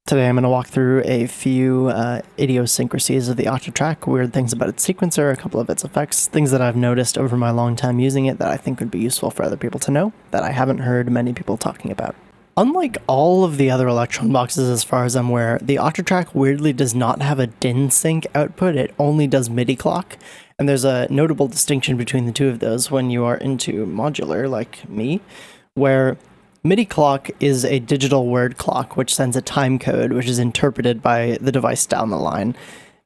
Today I'm going to walk through a few idiosyncrasies of the Octatrack, weird things about its sequencer, a couple of its effects, things that I've noticed over my long time using it that I think would be useful for other people to know, that I haven't heard many people talking about. Unlike all of the other Elektron boxes as far as I'm aware, the Octatrack weirdly does not have a DIN sync output, it only does MIDI clock, and there's a notable distinction between the two of those when you are into modular, like me, where MIDI clock is a digital word clock which sends a time code which is interpreted by the device down the line,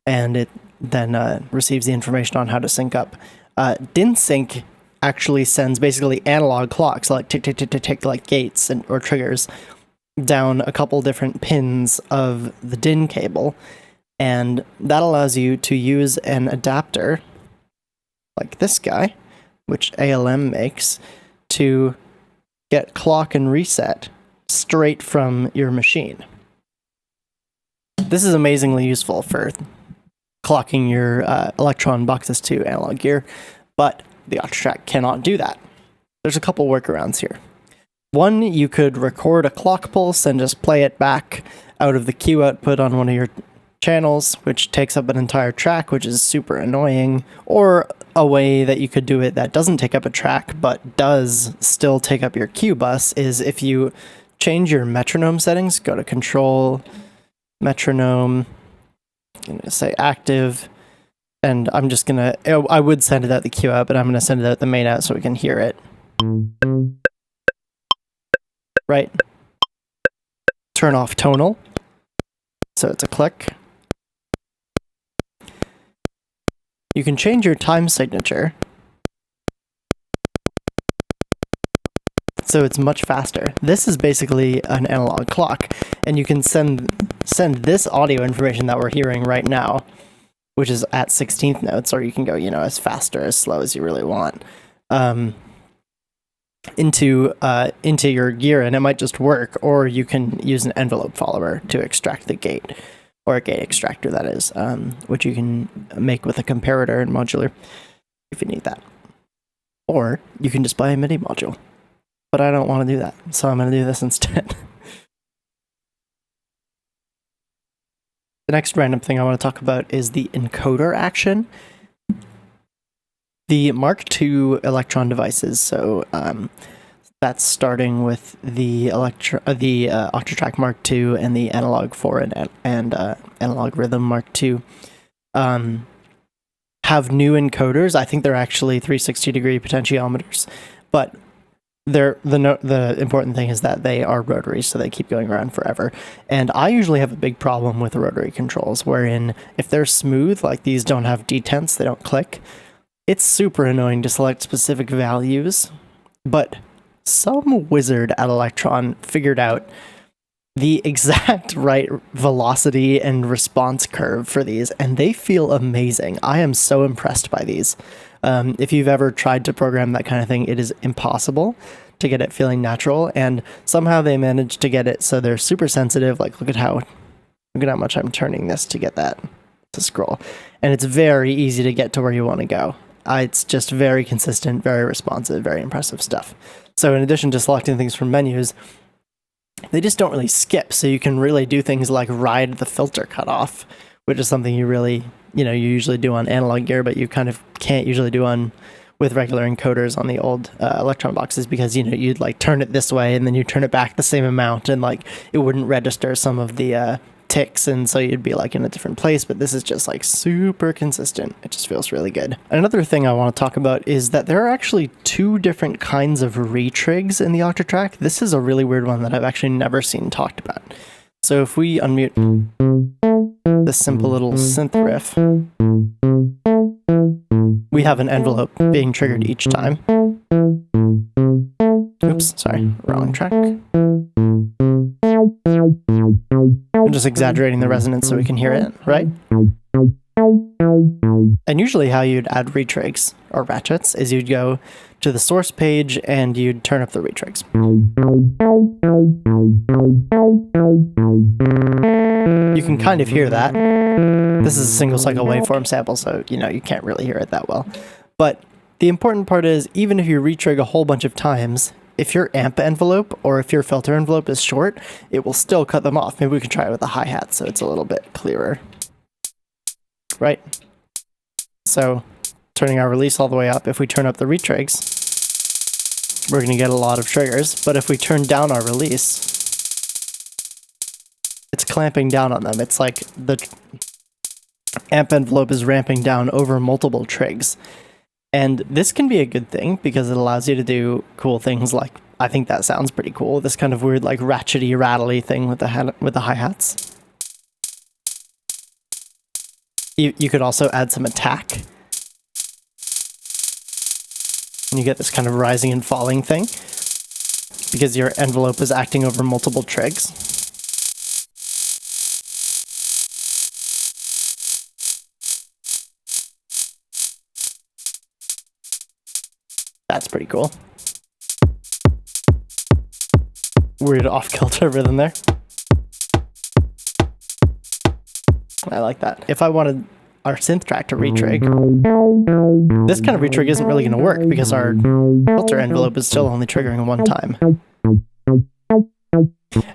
and it then receives the information on how to sync up. DIN sync actually sends basically analog clocks, like tick tick tick tick tick, like gates or triggers, down a couple different pins of the DIN cable, and that allows you to use an adapter like this guy, which ALM makes, to get clock and reset straight from your machine. This is amazingly useful for clocking your Elektron boxes to analog gear, but the Octatrack cannot do that. There's a couple workarounds here. One, you could record a clock pulse and just play it back out of the Q output on one of your channels, which takes up an entire track, which is super annoying. Or a way that you could do it that doesn't take up a track but does still take up your Q bus is if you change your metronome settings, go to Control, Metronome, I'm gonna say Active, and I'm just gonna, I would send it out the Q out, but I'm gonna send it out the main out so we can hear it. Right? Turn off tonal, so it's a click. You can change your time signature, so it's much faster. This is basically an analog clock, and you can send this audio information that we're hearing right now, which is at 16th notes, or you can go, as fast or as slow as you really want, into your gear, and it might just work, or you can use an envelope follower to extract the gate. Or a gate extractor, that is, which you can make with a comparator in modular, if you need that. Or you can just buy a MIDI module. But I don't want to do that, so I'm going to do this instead. The next random thing I want to talk about is the encoder action. The Mark II Elektron devices, so that's starting with the Octatrack Mark II and the Analog 4 and Analog Rhythm Mark II, have new encoders. I think they're actually 360-degree potentiometers, but the important thing is that they are rotary, so they keep going around forever. And I usually have a big problem with rotary controls, wherein if they're smooth, like these don't have detents, they don't click, it's super annoying to select specific values, but some wizard at Elektron figured out the exact right velocity and response curve for these, and they feel amazing. I am so impressed by these. If you've ever tried to program that kind of thing, it is impossible to get it feeling natural, and somehow they managed to get it so they're super sensitive. Like, look at how much I'm turning this to get that to scroll, and it's very easy to get to where you want to go. It's just very consistent, very responsive, very impressive stuff. So in addition to selecting things from menus, they just don't really skip, so you can really do things like ride the filter cutoff, which is something you really, you usually do on analog gear, but you kind of can't usually do with regular encoders on the old Elektron boxes, because, you'd like turn it this way and then you turn it back the same amount, and like it wouldn't register some of the ticks, and so you'd be like in a different place, but this is just like super consistent. It just feels really good. Another thing I want to talk about is that there are actually two different kinds of retrigs in the Octatrack. This is a really weird one that I've actually never seen talked about. So if we unmute this simple little synth riff, we have an envelope being triggered each time. Oops, sorry, wrong track. I'm just exaggerating the resonance so we can hear it, right? And usually how you'd add retrigs, or ratchets, is you'd go to the source page and you'd turn up the retrigs. You can kind of hear that. This is a single cycle waveform sample, so you can't really hear it that well. But the important part is, even if you retrig a whole bunch of times, if your amp envelope or if your filter envelope is short, it will still cut them off. Maybe we can try it with a hi-hat so it's a little bit clearer. Right? So turning our release all the way up, if we turn up the retrigs, we're going to get a lot of triggers. But if we turn down our release, it's clamping down on them. It's like the amp envelope is ramping down over multiple trigs. And this can be a good thing because it allows you to do cool things like, I think that sounds pretty cool, this kind of weird like ratchety, rattly thing with the hi-hats. You could also add some attack. And you get this kind of rising and falling thing because your envelope is acting over multiple trigs. That's pretty cool. Weird off-kilter rhythm there. I like that. If I wanted our synth track to retrig, this kind of retrig isn't really going to work because our filter envelope is still only triggering one time.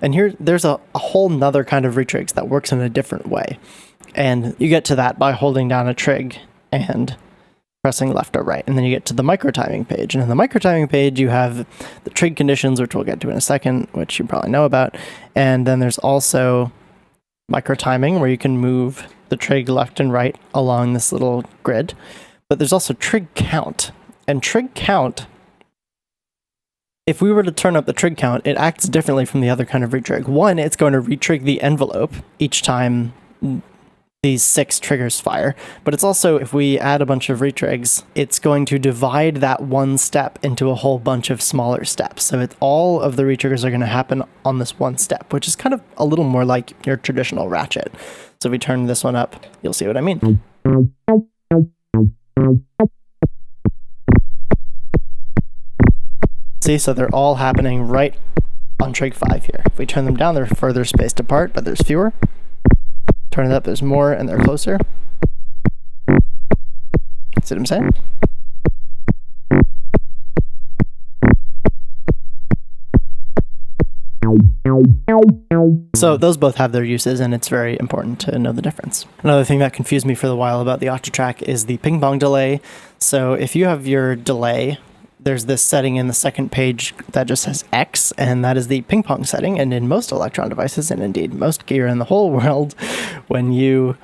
And here, there's a whole nother kind of retrigs that works in a different way. And you get to that by holding down a trig and pressing left or right. And then you get to the micro timing page. And in the micro timing page, you have the trig conditions, which we'll get to in a second, which you probably know about. And then there's also micro timing, where you can move the trig left and right along this little grid. But there's also trig count. And trig count, if we were to turn up the trig count, it acts differently from the other kind of retrig. One, it's going to retrig the envelope each time these 6 triggers fire, but it's also, if we add a bunch of retrigs, it's going to divide that one step into a whole bunch of smaller steps. So all of the retriggers are going to happen on this one step, which is kind of a little more like your traditional ratchet. So if we turn this one up, you'll see what I mean. See, so they're all happening right on trig 5 here. If we turn them down, they're further spaced apart, but there's fewer. Turn it up, there's more, and they're closer. See what I'm saying? So those both have their uses, and it's very important to know the difference. Another thing that confused me for a while about the Octatrack is the ping pong delay. So if you have your delay, there's this setting in the second page that just says X, and that is the ping pong setting. And in most Elektron devices, and indeed most gear in the whole world, when you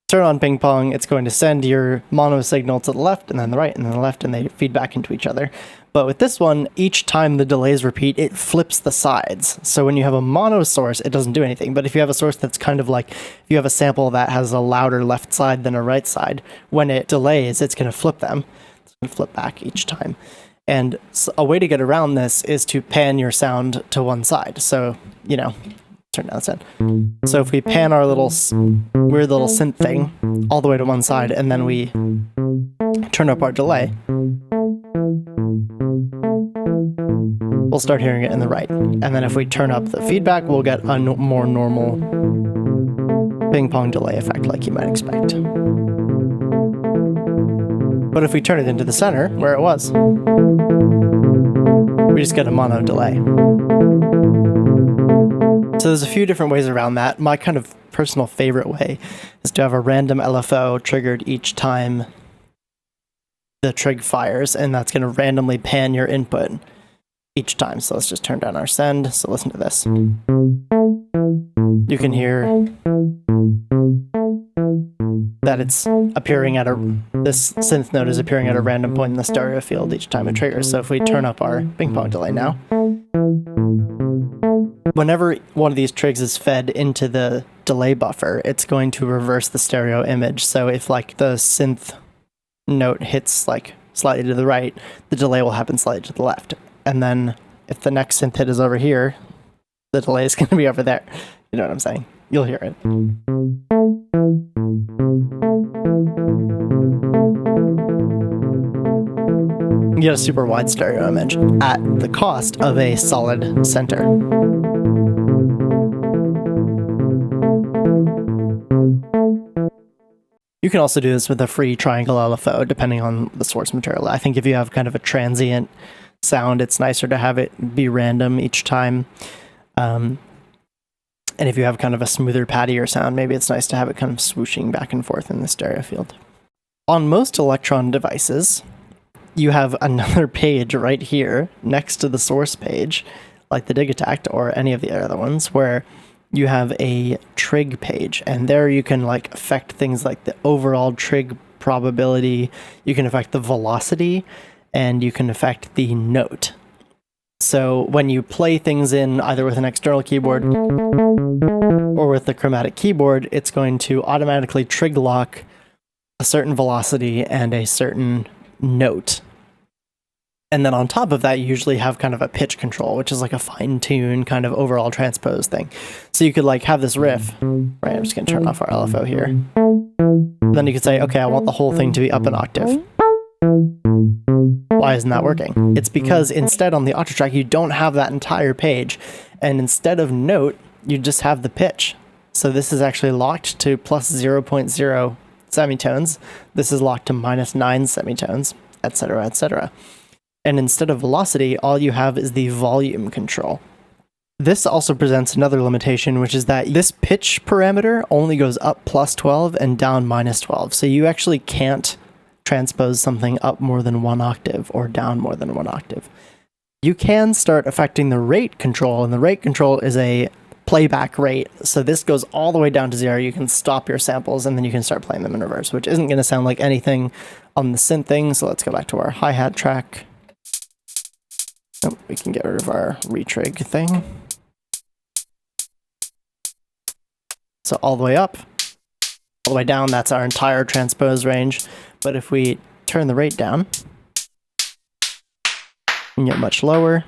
turn on ping pong, it's going to send your mono signal to the left, and then the right, and then the left, and they feed back into each other. But with this one, each time the delays repeat, it flips the sides. So when you have a mono source, it doesn't do anything. But if you have a source that's kind of like, if you have a sample that has a louder left side than a right side, when it delays, it's going to flip them. And flip back each time. And a way to get around this is to pan your sound to one side. So, you know, turn down the sound. So if we pan our little weird little synth thing all the way to one side, and then we turn up our delay, we'll start hearing it in the right. And then if we turn up the feedback, we'll get a more normal ping pong delay effect like you might expect. But if we turn it into the center, where it was, we just get a mono delay. So there's a few different ways around that. My kind of personal favorite way is to have a random LFO triggered each time the trig fires, and that's going to randomly pan your input each time. So let's just turn down our send. So listen to this. You can hear that it's appearing at this synth note is appearing at a random point in the stereo field each time it triggers. So if we turn up our ping pong delay now, whenever one of these trigs is fed into the delay buffer, it's going to reverse the stereo image. So if like the synth note hits like slightly to the right, the delay will happen slightly to the left. And then if the next synth hit is over here, the delay is going to be over there. You know what I'm saying? You'll hear it. You get a super wide stereo image at the cost of a solid center. You can also do this with a free triangle LFO, depending on the source material. I think if you have kind of a transient sound, it's nicer to have it be random each time. And if you have kind of a smoother, pattier sound, maybe it's nice to have it kind of swooshing back and forth in the stereo field. On most Elektron devices, you have another page right here next to the source page, like the Digitact or any of the other ones, where you have a trig page, and there you can like affect things like the overall trig probability, you can affect the velocity, and you can affect the note. So when you play things in either with an external keyboard or with the chromatic keyboard, it's going to automatically trig lock a certain velocity and a certain note. And then on top of that, you usually have kind of a pitch control, which is like a fine-tune kind of overall transpose thing. So you could like have this riff, right? I'm just going to turn off our LFO here. Then you could say, okay, I want the whole thing to be up an octave. Why isn't that working? It's because instead on the Octatrack, you don't have that entire page. And instead of note, you just have the pitch. So this is actually locked to plus 0.0 semitones. This is locked to minus 9 semitones, etc., etc. And instead of velocity, all you have is the volume control. This also presents another limitation, which is that this pitch parameter only goes up plus 12 and down minus 12. So you actually can't transpose something up more than 1 octave or down more than 1 octave. You can start affecting the rate control, and the rate control is a playback rate. So this goes all the way down to 0. You can stop your samples and then you can start playing them in reverse, which isn't going to sound like anything on the synth thing. So let's go back to our hi-hat track. Oh, we can get rid of our retrig thing. So all the way up, all the way down, that's our entire transpose range. But if we turn the rate down, we get much lower,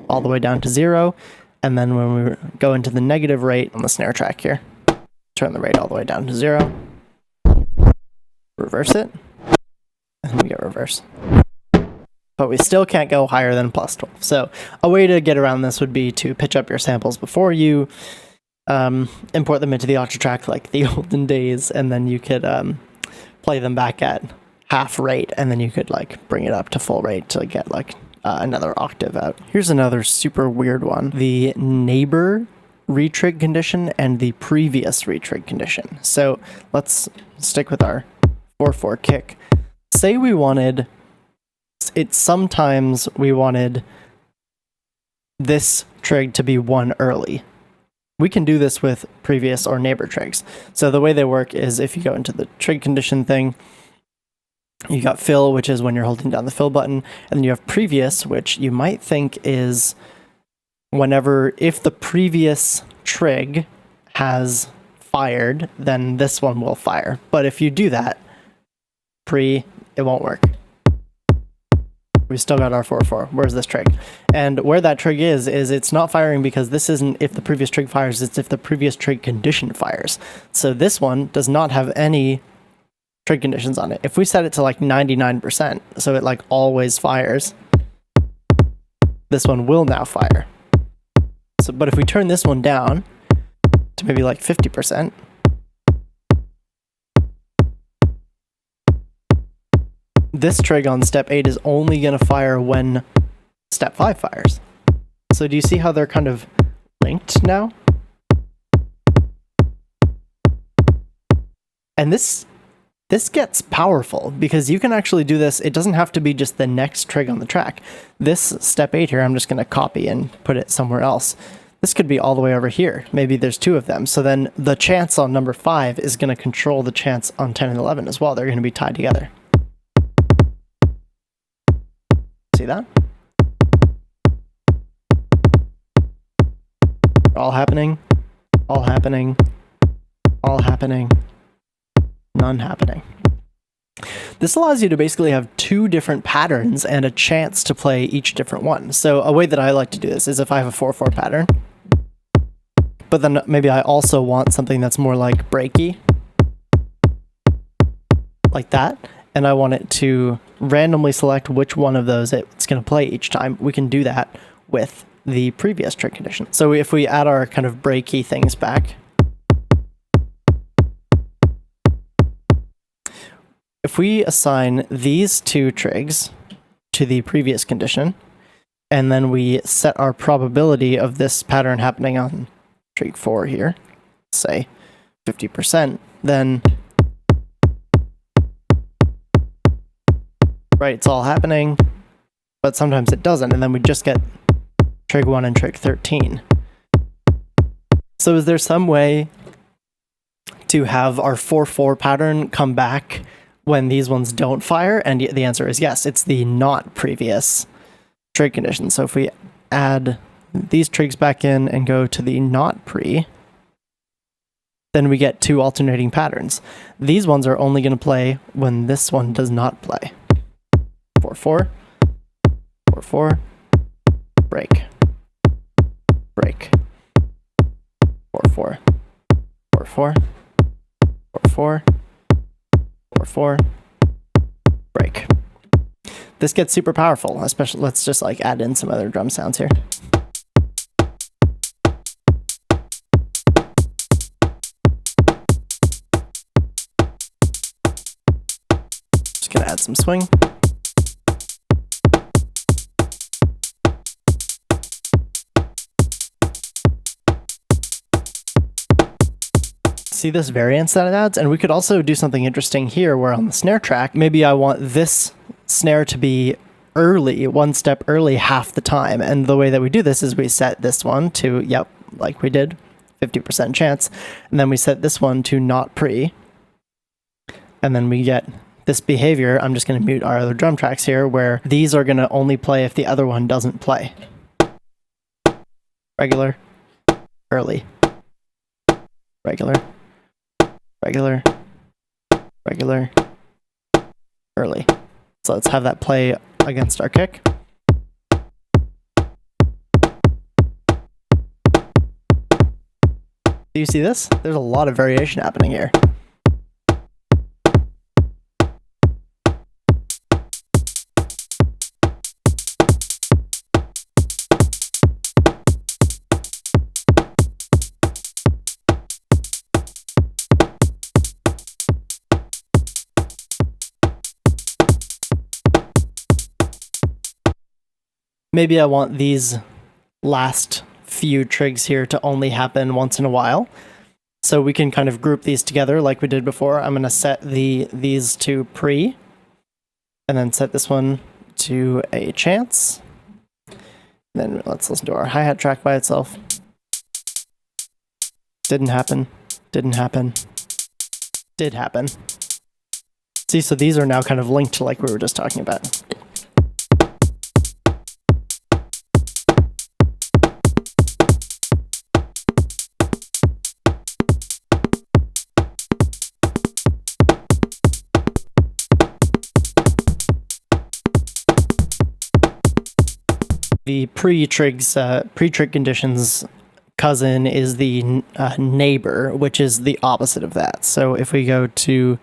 all the way down to 0. And then when we go into the negative rate on the snare track here, turn the rate all the way down to 0, reverse it, and we get reverse. But we still can't go higher than plus 12. So a way to get around this would be to pitch up your samples before you import them into the Octatrack like the olden days, and then you could play them back at half rate, and then you could like bring it up to full rate to get like another octave out. Here's another super weird one. The neighbor retrig condition and the previous retrig condition. So let's stick with our 4/4 kick. Say we wanted sometimes we wanted this trig to be 1 early. We can do this with previous or neighbor trigs. So the way they work is if you go into the trig condition thing, you got fill, which is when you're holding down the fill button, and then you have previous, which you might think is if the previous trig has fired, then this one will fire. But if you do that, it won't work. We still got our 4/4. Where's this trig? And where that trig is it's not firing because this isn't if the previous trig fires, it's if the previous trig condition fires. So this one does not have any trig conditions on it. If we set it to like 99%, so it like always fires, this one will now fire. So, but if we turn this one down to maybe like 50%, this trig on step 8 is only going to fire when step 5 fires. So do you see how they're kind of linked now? And this gets powerful because you can actually do this. It doesn't have to be just the next trig on the track. This step 8 here, I'm just going to copy and put it somewhere else. This could be all the way over here. Maybe there's 2 of them. So then the chance on number 5 is going to control the chance on 10 and 11 as well. They're going to be tied together. See that? All happening, all happening, all happening, none happening. This allows you to basically have 2 different patterns and a chance to play each different one. So a way that I like to do this is if I have a 4/4 pattern, but then maybe I also want something that's more like breaky, like that, and I want it to randomly select which one of those it's going to play each time. We can do that with the previous trig condition. So if we add our kind of breaky things back, if we assign these 2 trigs to the previous condition, and then we set our probability of this pattern happening on trig 4 here, say 50%, then right, it's all happening, but sometimes it doesn't, and then we just get trig 1 and trig 13. So is there some way to have our 4-4 pattern come back when these ones don't fire? And the answer is yes. It's the not previous trig condition. So if we add these trigs back in and go to the not pre, then we get 2 alternating patterns. These ones are only going to play when this one does not play. 4-4, 4-4, break, break, 4-4, 4-4, 4-4, 4-4, break. This gets super powerful, especially, let's just like add in some other drum sounds here. Just gonna add some swing. See this variance that it adds? And we could also do something interesting here where on the snare track, maybe I want this snare to be early, 1 step early half the time. And the way that we do this is we set this one to, yep, like we did, 50% chance. And then we set this one to not pre. And then we get this behavior. I'm just going to mute our other drum tracks here where these are going to only play if the other one doesn't play. Regular, early, regular, regular, regular, early. So let's have that play against our kick. Do you see this? There's a lot of variation happening here. Maybe I want these last few trigs here to only happen once in a while. So we can kind of group these together like we did before. I'm going to set these to pre, and then set this one to a chance. Then let's listen to our hi-hat track by itself. Didn't happen, didn't happen, did happen. See, so these are now kind of linked to like we were just talking about. The pre-trig conditions cousin is the neighbor, which is the opposite of that. So if we go to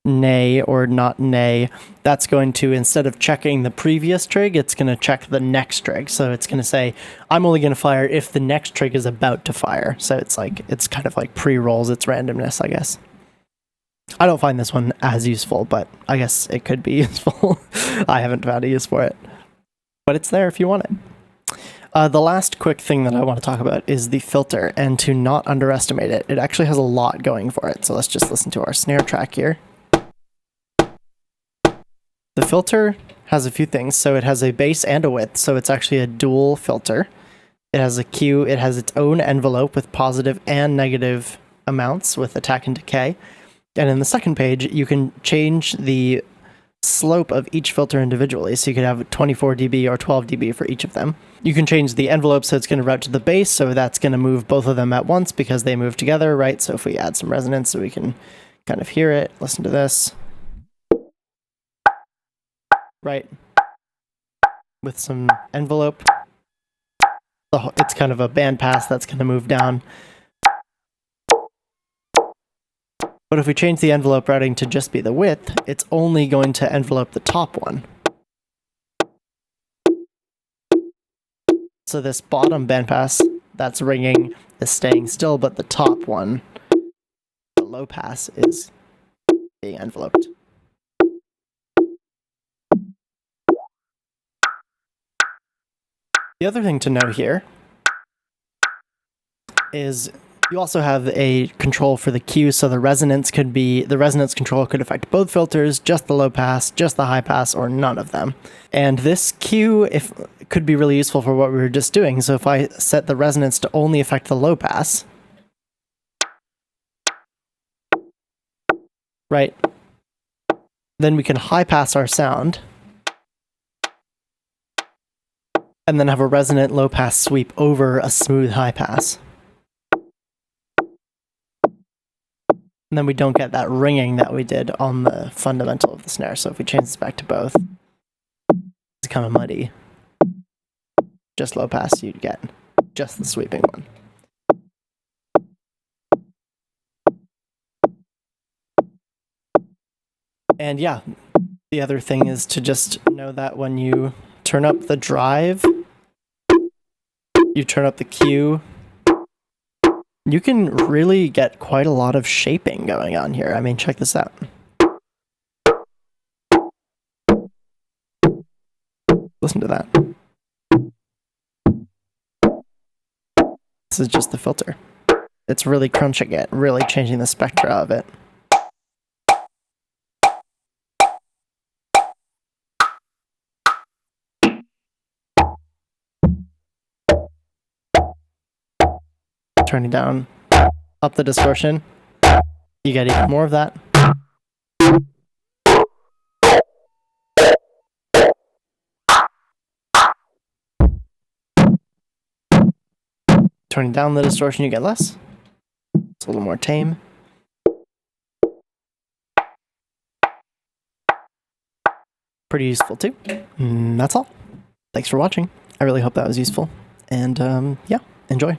NEI or not NEI, that's going to, instead of checking the previous trig, it's going to check the next trig. So it's going to say, I'm only going to fire if the next trig is about to fire. So it's kind of like pre-rolls its randomness, I guess. I don't find this one as useful, but I guess it could be useful. I haven't found a use for it, but it's there if you want it. The last quick thing that I want to talk about is the filter, and to not underestimate it. It actually has a lot going for it. So let's just listen to our snare track here. The filter has a few things. So it has a base and a width, so it's actually a dual filter. It has a Q, it has its own envelope with positive and negative amounts with attack and decay. And in the second page, you can change the slope of each filter individually. So you could have 24 dB or 12 dB for each of them. You can change the envelope so it's going to route to the base, so that's going to move both of them at once because they move together, right? So if we add some resonance so we can kind of hear it, listen to this. Right? With some envelope. It's kind of a bandpass that's going to move down. But if we change the envelope routing to just be the width, it's only going to envelope the top one. So this bottom bandpass that's ringing is staying still, but the top one, the low pass, is being enveloped. The other thing to know here is you also have a control for the Q, so the resonance control could affect both filters, just the low pass, just the high pass, or none of them. And this Q could be really useful for what we were just doing. So if I set the resonance to only affect the low pass, right, then we can high pass our sound and then have a resonant low pass sweep over a smooth high pass. And then we don't get that ringing that we did on the fundamental of the snare. So if we change this back to both, it's kind of muddy. Just low pass, you'd get just the sweeping one. And yeah, the other thing is to just know that when you turn up the drive, you turn up the Q, you can really get quite a lot of shaping going on here. I mean, check this out. Listen to that. This is just the filter. It's really crunching it, really changing the spectra of it. Turning down, up the distortion, you get even more of that. Turning down the distortion, you get less. It's a little more tame. Pretty useful too. And that's all. Thanks for watching. I really hope that was useful. And yeah, enjoy.